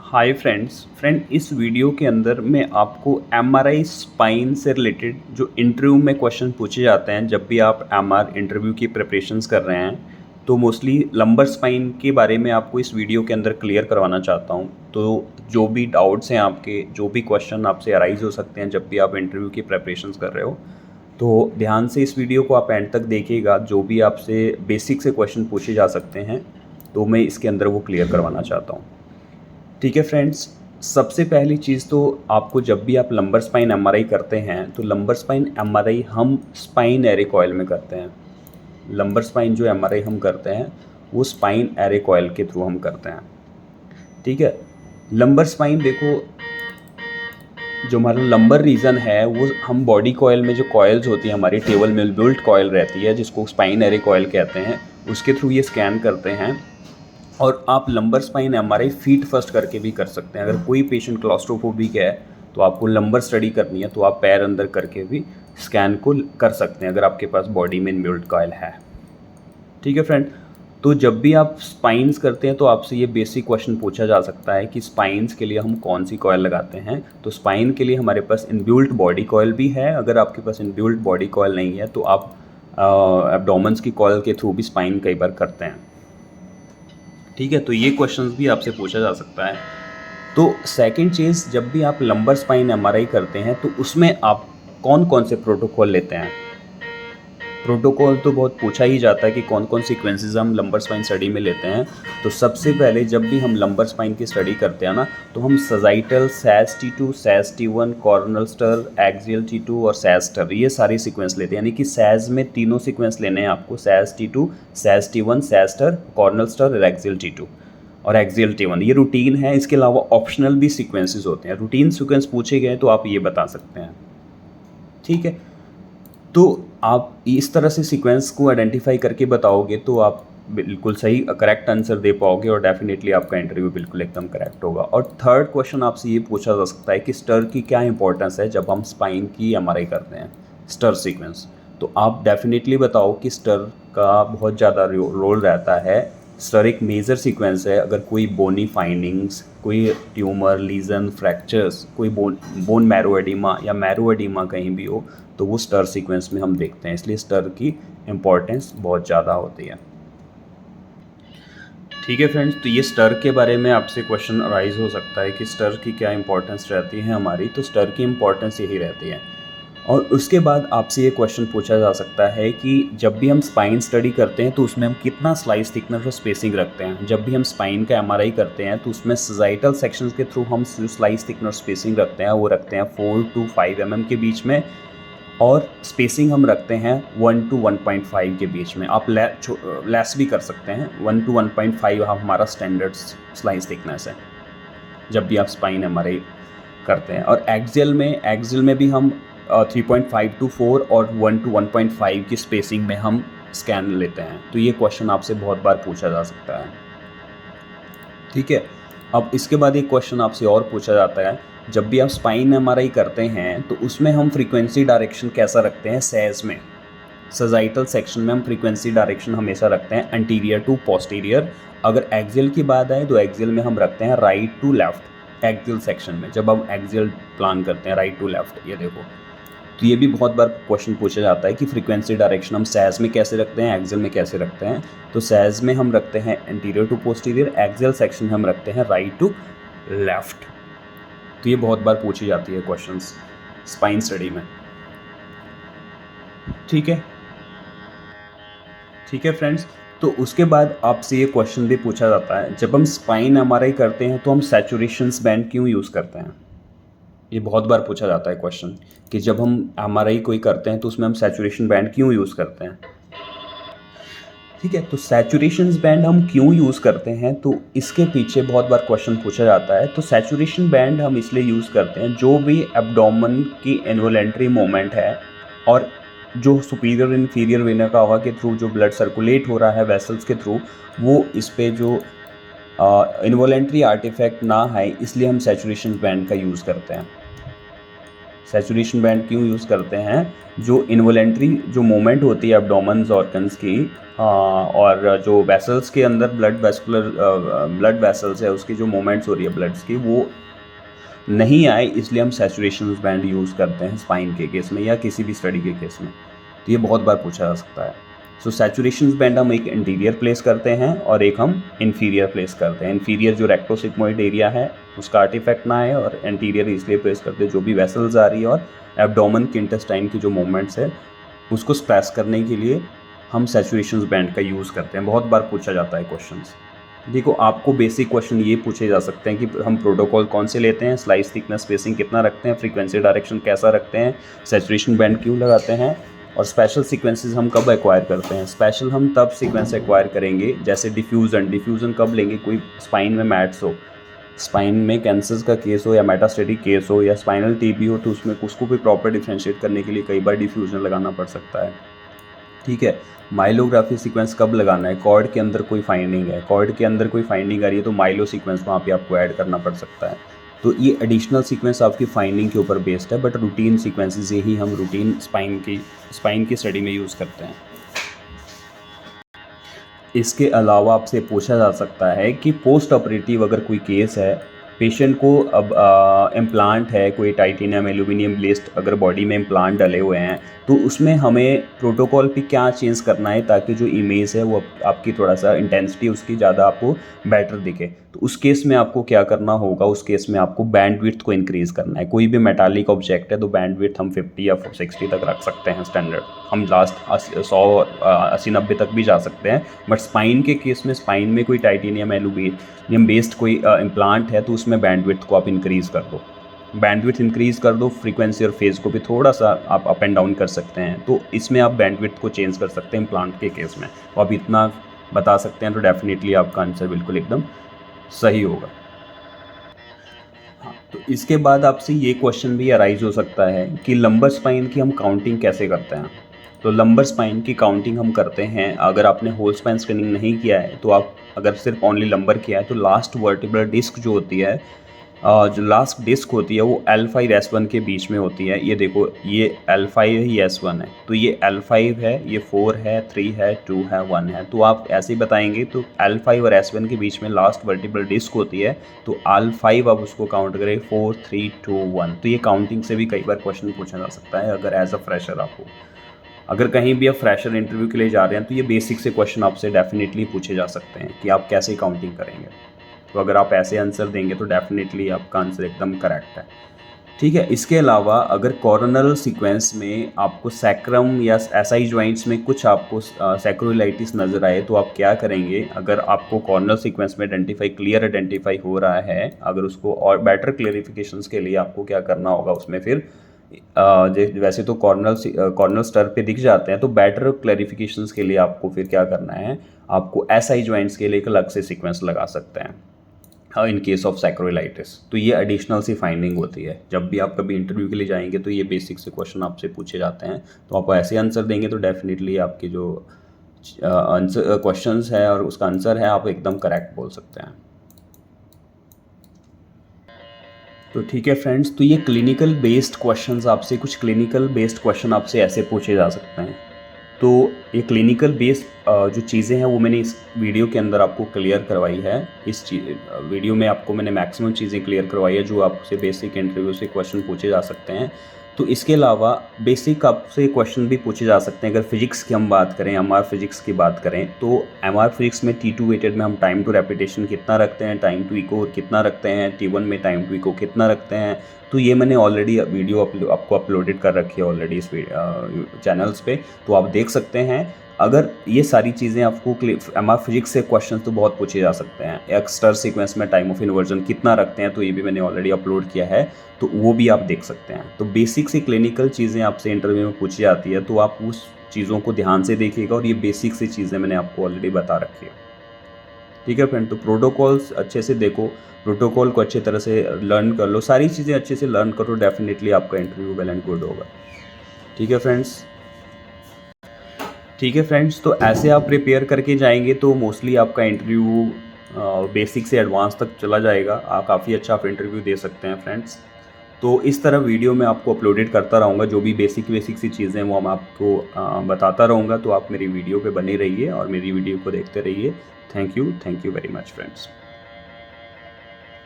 Hi friend इस video के अंदर मैं आपको एमआरआई स्पाइन से रिलेटेड जो इंटरव्यू में क्वेश्चन पूछे जाते हैं जब भी आप एमआर इंटरव्यू की प्रिपरेशंस कर रहे हैं, तो मोस्टली लंबर स्पाइन के बारे में आपको इस वीडियो के अंदर क्लियर करवाना चाहता हूं। तो जो भी डाउट्स हैं आपके, जो भी क्वेश्चन आपसे अराइज हो सकते हैं जब भी आप इंटरव्यू की प्रिपरेशंस कर रहे हो, तो ध्यान से इस वीडियो को आप एंड तक देखिएगा। जो भी आपसे बेसिक से क्वेश्चन पूछे जा सकते हैं तो मैं इसके अंदर वो क्लियर करवाना चाहता हूँ। ठीक है फ्रेंड्स, सबसे पहली चीज़ तो आपको जब भी आप लंबर स्पाइन एमआरआई करते हैं तो लंबर स्पाइन एमआरआई हम स्पाइन एरे कॉइल में करते हैं। लंबर स्पाइन जो एमआरआई हम करते हैं वो स्पाइन एरे कॉइल के थ्रू हम करते हैं। ठीक है, लंबर स्पाइन देखो, जो हमारा लंबर रीजन है वो हम बॉडी कॉइल में जो कॉइल्स होती हैं हमारी टेबल में बिल्ट कॉइल रहती है जिसको स्पाइन एरे कॉइल कहते हैं, उसके थ्रू ये स्कैन करते हैं। और आप lumbar spine MRI feet first करके भी कर सकते हैं। अगर कोई पेशेंट क्लॉस्ट्रोफोबिक है तो आपको लंबर स्टडी करनी है तो आप पैर अंदर करके भी स्कैन को कर सकते हैं अगर आपके पास बॉडी में इनबिल्ट कॉइल है। ठीक है फ्रेंड, तो जब भी आप स्पाइन्स करते हैं तो आपसे ये बेसिक क्वेश्चन पूछा जा सकता है कि स्पाइन्स के लिए हम कौन सी कॉइल लगाते हैं। तो स्पाइन के लिए हमारे पास इनबिल्ट बॉडी कॉइल भी है। अगर आपके पास इनबिल्ट बॉडी कॉइल नहीं है तो आप एब्डोमेन्स की कॉइल के थ्रू भी स्पाइन कई बार करते हैं। ठीक है, तो ये क्वेश्चंस भी आपसे पूछा जा सकता है। तो सेकंड चीज़, जब भी आप लंबर स्पाइन एमआरआई करते हैं तो उसमें आप कौन कौन से प्रोटोकॉल लेते हैं। प्रोटोकॉल तो बहुत पूछा ही जाता है कि कौन कौन सीक्वेंसेस हम लंबर स्पाइन स्टडी में लेते हैं। तो सबसे पहले जब भी हम लंबर स्पाइन की स्टडी करते हैं ना, तो हम सजाइटल, सैज T2, sag T1, Cornell stir, axial T2 और सैज स्टर, ये सारी सीक्वेंस लेते हैं। यानी कि सैज में तीनों सीक्वेंस लेने हैं आपको, सैज T2, sag T1, sag stir, coronal stir और एक्सियल T2 और एक्सियल T1। ये रूटीन है। इसके अलावा ऑप्शनल भी सीक्वेंसेस होते हैं। रूटीन सीक्वेंस पूछे गए तो आप ये बता सकते हैं। ठीक है, तो आप इस तरह से सीक्वेंस को आइडेंटिफाई करके बताओगे तो आप बिल्कुल सही करेक्ट आंसर दे पाओगे और डेफिनेटली आपका इंटरव्यू बिल्कुल एकदम करेक्ट होगा। और थर्ड क्वेश्चन आपसे ये पूछा जा सकता है कि स्टर की क्या इंपॉर्टेंस है जब हम स्पाइन की एमआरआई करते हैं, स्टर सीक्वेंस। तो आप डेफिनेटली बताओ कि स्टर का बहुत ज़्यादा रोल रहता है। स्टर एक मेजर सीक्वेंस है। अगर कोई बोनी फाइंडिंग्स, कोई ट्यूमर, लीजन, फ्रैक्चर्स, कोई बोन मैरो एडिमा या मैरो एडिमा कहीं भी हो तो वो स्टर सीक्वेंस में हम देखते हैं। इसलिए स्टर की इम्पोर्टेंस बहुत ज़्यादा होती है। ठीक है फ्रेंड्स, तो ये स्टर के बारे में आपसे क्वेश्चन अराइज हो सकता है कि स्टर की क्या इंपॉर्टेंस रहती है हमारी। तो स्टर की इम्पॉर्टेंस यही रहती है। और उसके बाद आपसे ये क्वेश्चन पूछा जा सकता है कि जब भी हम स्पाइन स्टडी करते हैं तो उसमें हम कितना स्लाइस थिकनेस और स्पेसिंग रखते हैं। जब भी हम स्पाइन का एमआरआई करते हैं तो उसमें सजाइटल सेक्शंस के थ्रू हम जो स्लाइस थिकनेस और स्पेसिंग रखते हैं वो रखते हैं 4 to 5 mm के बीच में, और स्पेसिंग हम रखते हैं 1 to 1.5 के बीच में। आप लेस भी कर सकते हैं। 1 to 1.5 हमारा स्टैंडर्ड स्लाइस थिकनेस है जब भी आप स्पाइन एमआरआई करते हैं। और एक्सियल में भी हम 3.5 to 4 और 1 to 1.5 की स्पेसिंग में हम स्कैन लेते हैं। तो ये क्वेश्चन आपसे बहुत बार पूछा जा सकता है। ठीक है, अब इसके बाद एक क्वेश्चन आपसे और पूछा जाता है, जब भी आप स्पाइन एमआरआई करते हैं तो उसमें हम फ्रीक्वेंसी डायरेक्शन कैसा रखते हैं। सैज में, सजाइटल सेक्शन में हम फ्रीक्वेंसी डायरेक्शन हमेशा रखते हैं एंटीरियर टू पोस्टीरियर। अगर एक्सियल की बात आए तो एक्सियल में हम रखते हैं right to left. Axial section में जब हम एक्सियल प्लान करते हैं राइट टू लेफ्ट, ये देखो। तो ये भी बहुत बार क्वेश्चन पूछा जाता है कि फ्रीक्वेंसी डायरेक्शन हम सैज में कैसे रखते हैं, एक्सियल में कैसे रखते हैं। तो सैज में हम रखते हैं anterior to posterior, axial section में हम रखते हैं राइट टू लेफ्ट। तो ये बहुत बार पूछी जाती है क्वेश्चंस स्पाइन स्टडी में। ठीक है फ्रेंड्स, तो उसके बाद आपसे ये क्वेश्चन भी पूछा जाता है, जब हम स्पाइन एमआरआई करते हैं तो हम सैचुरेशन बैंड क्यों यूज़ करते हैं। ये बहुत बार पूछा जाता है क्वेश्चन कि जब हम एमआरआई कोई करते हैं तो उसमें हम सैचुरेशन बैंड क्यों यूज़ करते हैं। ठीक है, तो सैचुरेशन बैंड हम क्यों यूज़ करते हैं, तो इसके पीछे बहुत बार क्वेश्चन पूछा जाता है। तो सैचुरेशन बैंड हम इसलिए यूज़ करते हैं, जो भी एब्डोमेन की इन्वॉलेंट्री मूवमेंट है और जो सुपीरियर इन्फीरियर वेना कावा के थ्रू जो ब्लड सर्कुलेट हो रहा है वेसल्स के थ्रू, वो इस पे जो इन्वॉलेंट्री आर्टिफैक्ट ना है, इसलिए हम सैचुरेशन बैंड का यूज़ करते हैं। सैचुरेशन बैंड क्यों यूज़ करते हैं? जो इनवॉलेंट्री जो मूवमेंट होती है एब्डोमेन्स ऑर्गन्स की और जो वेसल्स के अंदर ब्लड वेसल्स है उसकी जो मूवमेंट्स हो रही है ब्लड्स की, वो नहीं आए, इसलिए हम सैचुरेशन बैंड यूज़ करते हैं स्पाइन के केस में या किसी भी स्टडी के केस में। तो ये बहुत बार पूछा जा सकता है। सो सैचुरेशन बैंड हम एक इंटीरियर प्लेस करते हैं और एक हम इंफीरियर प्लेस करते हैं। इंफीरियर जो रेक्टोसिग्मोइड एरिया है उसका आर्टिफैक्ट ना आए, और इंटीरियर इसलिए प्लेस करते हैं जो भी वेसल्स आ रही है और एब्डोमेन की इंटेस्टाइन की जो मूवमेंट्स है उसको स्प्रेस करने के लिए हम सैचुरेशन बैंड का यूज़ करते हैं। बहुत बार पूछा जाता है क्वेश्चंस। देखो, आपको बेसिक क्वेश्चन ये पूछे जा सकते हैं कि हम प्रोटोकॉल कौन से लेते हैं, स्लाइस थिकनेस स्पेसिंग कितना रखते हैं, फ्रीक्वेंसी डायरेक्शन कैसा रखते हैं, सैचुरेशन बैंड क्यों लगाते हैं, और स्पेशल सीक्वेंसेस हम कब एक्वायर करते हैं। स्पेशल हम तब सीक्वेंस एक्वायर करेंगे जैसे डिफ्यूज़न कब लेंगे, कोई स्पाइन में मैट्स हो, स्पाइन में कैंसर का केस हो या मेटास्टेटिक केस हो या स्पाइनल टीबी हो, तो उसमें उसको भी प्रॉपर डिफ्रेंशिएट करने के लिए कई बार डिफ्यूज़न लगाना पड़ सकता है। ठीक है। माइलोग्राफी सीक्वेंस कब लगाना है, कॉर्ड के अंदर कोई फाइंडिंग है, कॉर्ड के अंदर कोई फाइंडिंग आ रही है तो माइलो सीक्वेंस वहाँ पे आपको ऐड करना पड़ सकता है। तो ये एडिशनल सीक्वेंस आपकी फाइंडिंग के ऊपर बेस्ड है, बट रूटीन सीक्वेंसेस यही हम रूटीन स्पाइन की स्टडी में यूज़ करते हैं। इसके अलावा आपसे पूछा जा सकता है कि पोस्ट ऑपरेटिव अगर कोई केस है, पेशेंट को अब इम्प्लांट है, कोई टाइटेनियम एल्यूमिनियम बेस्ड अगर बॉडी में इम्प्लांट डले हुए हैं, तो उसमें हमें प्रोटोकॉल पे क्या चेंज करना है ताकि जो इमेज है वो आपकी थोड़ा सा इंटेंसिटी उसकी ज़्यादा आपको बेटर दिखे। तो उस केस में आपको क्या करना होगा, उस केस में आपको बैंड विड्थ को इंक्रीज़ करना है। कोई भी मेटालिक ऑब्जेक्ट है तो बैंड विड्थ हम 50 या 60 तक रख सकते हैं स्टैंडर्ड, हम लास्ट 80-90 तक भी जा सकते हैं। बट स्पाइन के केस में, स्पाइन में कोई टाइटेनियम एल्यूमिनियम बेस्ड कोई इम्प्लांट है तो उसमें बैंड विड्थ को आप इंक्रीज़ कर दो, बैंडविड्थ इंक्रीज़ कर दो, फ्रीक्वेंसी और फेज़ को भी थोड़ा सा आप अप एंड डाउन कर सकते हैं। तो इसमें आप बैंडविड्थ को चेंज कर सकते हैं इम्प्लांट के केस में। तो आप इतना बता सकते हैं तो डेफिनेटली आपका आंसर बिल्कुल एकदम सही होगा। हाँ, तो इसके बाद आपसे ये क्वेश्चन भी अराइज हो सकता है कि लंबर स्पाइन की हम काउंटिंग कैसे करते हैं। तो लंबर स्पाइन की काउंटिंग हम करते हैं, अगर आपने होल स्पाइन स्कैनिंग नहीं किया है तो आप अगर सिर्फ ओनली लंबर किया है तो लास्ट वर्टिब्रल डिस्क जो होती है, जो लास्ट डिस्क होती है वो L5 S1 के बीच में होती है। ये देखो, ये L5 है, ये S1 है, तो ये L5 है, ये 4 है, 3 है, 2 है, 1 है। तो आप ऐसे ही बताएंगे, तो L5 और S1 के बीच में लास्ट वर्टिब्रल डिस्क होती है, तो L5 आप उसको काउंट करें 4 3 2 1। तो ये काउंटिंग से भी कई बार क्वेश्चन पूछा जा सकता है अगर एज अ फ्रेशर आपको, अगर कहीं भी आप फ्रेशर इंटरव्यू के लिए जा रहे हैं तो ये बेसिक से क्वेश्चन आपसे डेफिनेटली पूछे जा सकते हैं कि आप कैसे काउंटिंग करेंगे। तो अगर आप ऐसे आंसर देंगे तो डेफिनेटली आपका आंसर एकदम करेक्ट है। ठीक है। इसके अलावा अगर कॉर्नल सीक्वेंस में आपको सैक्रम या एसआई जॉइंट्स में कुछ आपको सैक्रोइलाइटिस नज़र आए तो आप क्या करेंगे, अगर आपको कॉर्नल सीक्वेंस में क्लियर आइडेंटिफाई हो रहा है, अगर उसको और बेटर क्लियरिफिकेशंस के लिए आपको क्या करना होगा उसमें फिर वैसे तो कॉर्नल स्टर पे दिख जाते हैं, तो बेटर क्लैरिफिकेशंस के लिए आपको फिर क्या करना है, आपको एसआई जॉइंट्स के लिए एक अलग से सीक्वेंस लगा सकते हैं इन केस ऑफ सैक्रोइलाइटिस। तो ये एडिशनल सी फाइंडिंग होती है। जब भी आप कभी इंटरव्यू के लिए जाएंगे तो ये बेसिक से क्वेश्चन आपसे पूछे जाते हैं, तो आप ऐसे आंसर देंगे तो डेफिनेटली आपके जो आंसर क्वेश्चंस है और उसका आंसर है आप एकदम करेक्ट बोल सकते हैं। तो ठीक है फ्रेंड्स, तो ये क्लिनिकल बेस्ड क्वेश्चंस आपसे, कुछ क्लिनिकल बेस्ड क्वेश्चन आपसे ऐसे पूछे जा सकते हैं। तो ये क्लिनिकल बेस्ड जो चीज़ें हैं वो मैंने इस वीडियो के अंदर आपको क्लियर करवाई है। इस वीडियो में आपको मैंने मैक्सिमम चीज़ें क्लियर करवाई है जो आपसे बेसिक इंटरव्यू से क्वेश्चन पूछे जा सकते हैं। तो इसके अलावा बेसिक आपसे क्वेश्चन भी पूछे जा सकते हैं। अगर फिजिक्स की हम बात करें, एमआर फिजिक्स की बात करें, तो एमआर फिजिक्स में T2 वेटेड में हम टाइम टू रेपिटेशन कितना रखते हैं, टाइम टू इको कितना रखते हैं, T1 में टाइम टू इको कितना रखते हैं। तो ये मैंने ऑलरेडी वीडियो आपको अपलोडेड कर रखी है ऑलरेडी इस चैनल्स पे, तो आप देख सकते हैं। अगर ये सारी चीज़ें आपको एमआर फिजिक्स से क्वेश्चन तो बहुत पूछे जा सकते हैं। एक्स्टर सीक्वेंस में टाइम ऑफ इन्वर्जन कितना रखते हैं, तो ये भी मैंने ऑलरेडी अपलोड किया है, तो वो भी आप देख सकते हैं। तो बेसिक सी क्लिनिकल चीज़ें आपसे इंटरव्यू में पूछी जाती है, तो आप उस चीज़ों को ध्यान से देखिएगा, और ये बेसिक सी चीज़ें मैंने आपको ऑलरेडी बता रखी है। ठीक है फ्रेंड, तो प्रोटोकॉल्स अच्छे से देखो, प्रोटोकॉल को अच्छे तरह से लर्न कर लो, सारी चीज़ें अच्छे से लर्न करो, डेफिनेटली आपका इंटरव्यू वेल एंड गुड होगा। ठीक है फ्रेंड्स, तो ऐसे आप प्रिपेयर करके जाएंगे तो मोस्टली आपका इंटरव्यू बेसिक से एडवांस तक चला जाएगा। आप काफ़ी अच्छा आप इंटरव्यू दे सकते हैं फ्रेंड्स। तो इस तरह वीडियो मैं आपको अपलोडेड करता रहूँगा, जो भी बेसिक सी चीज़ें हैं वो मैं आपको बताता रहूँगा। तो आप मेरी वीडियो पे बने रहिए और मेरी वीडियो को देखते रहिए। Thank you very much friends.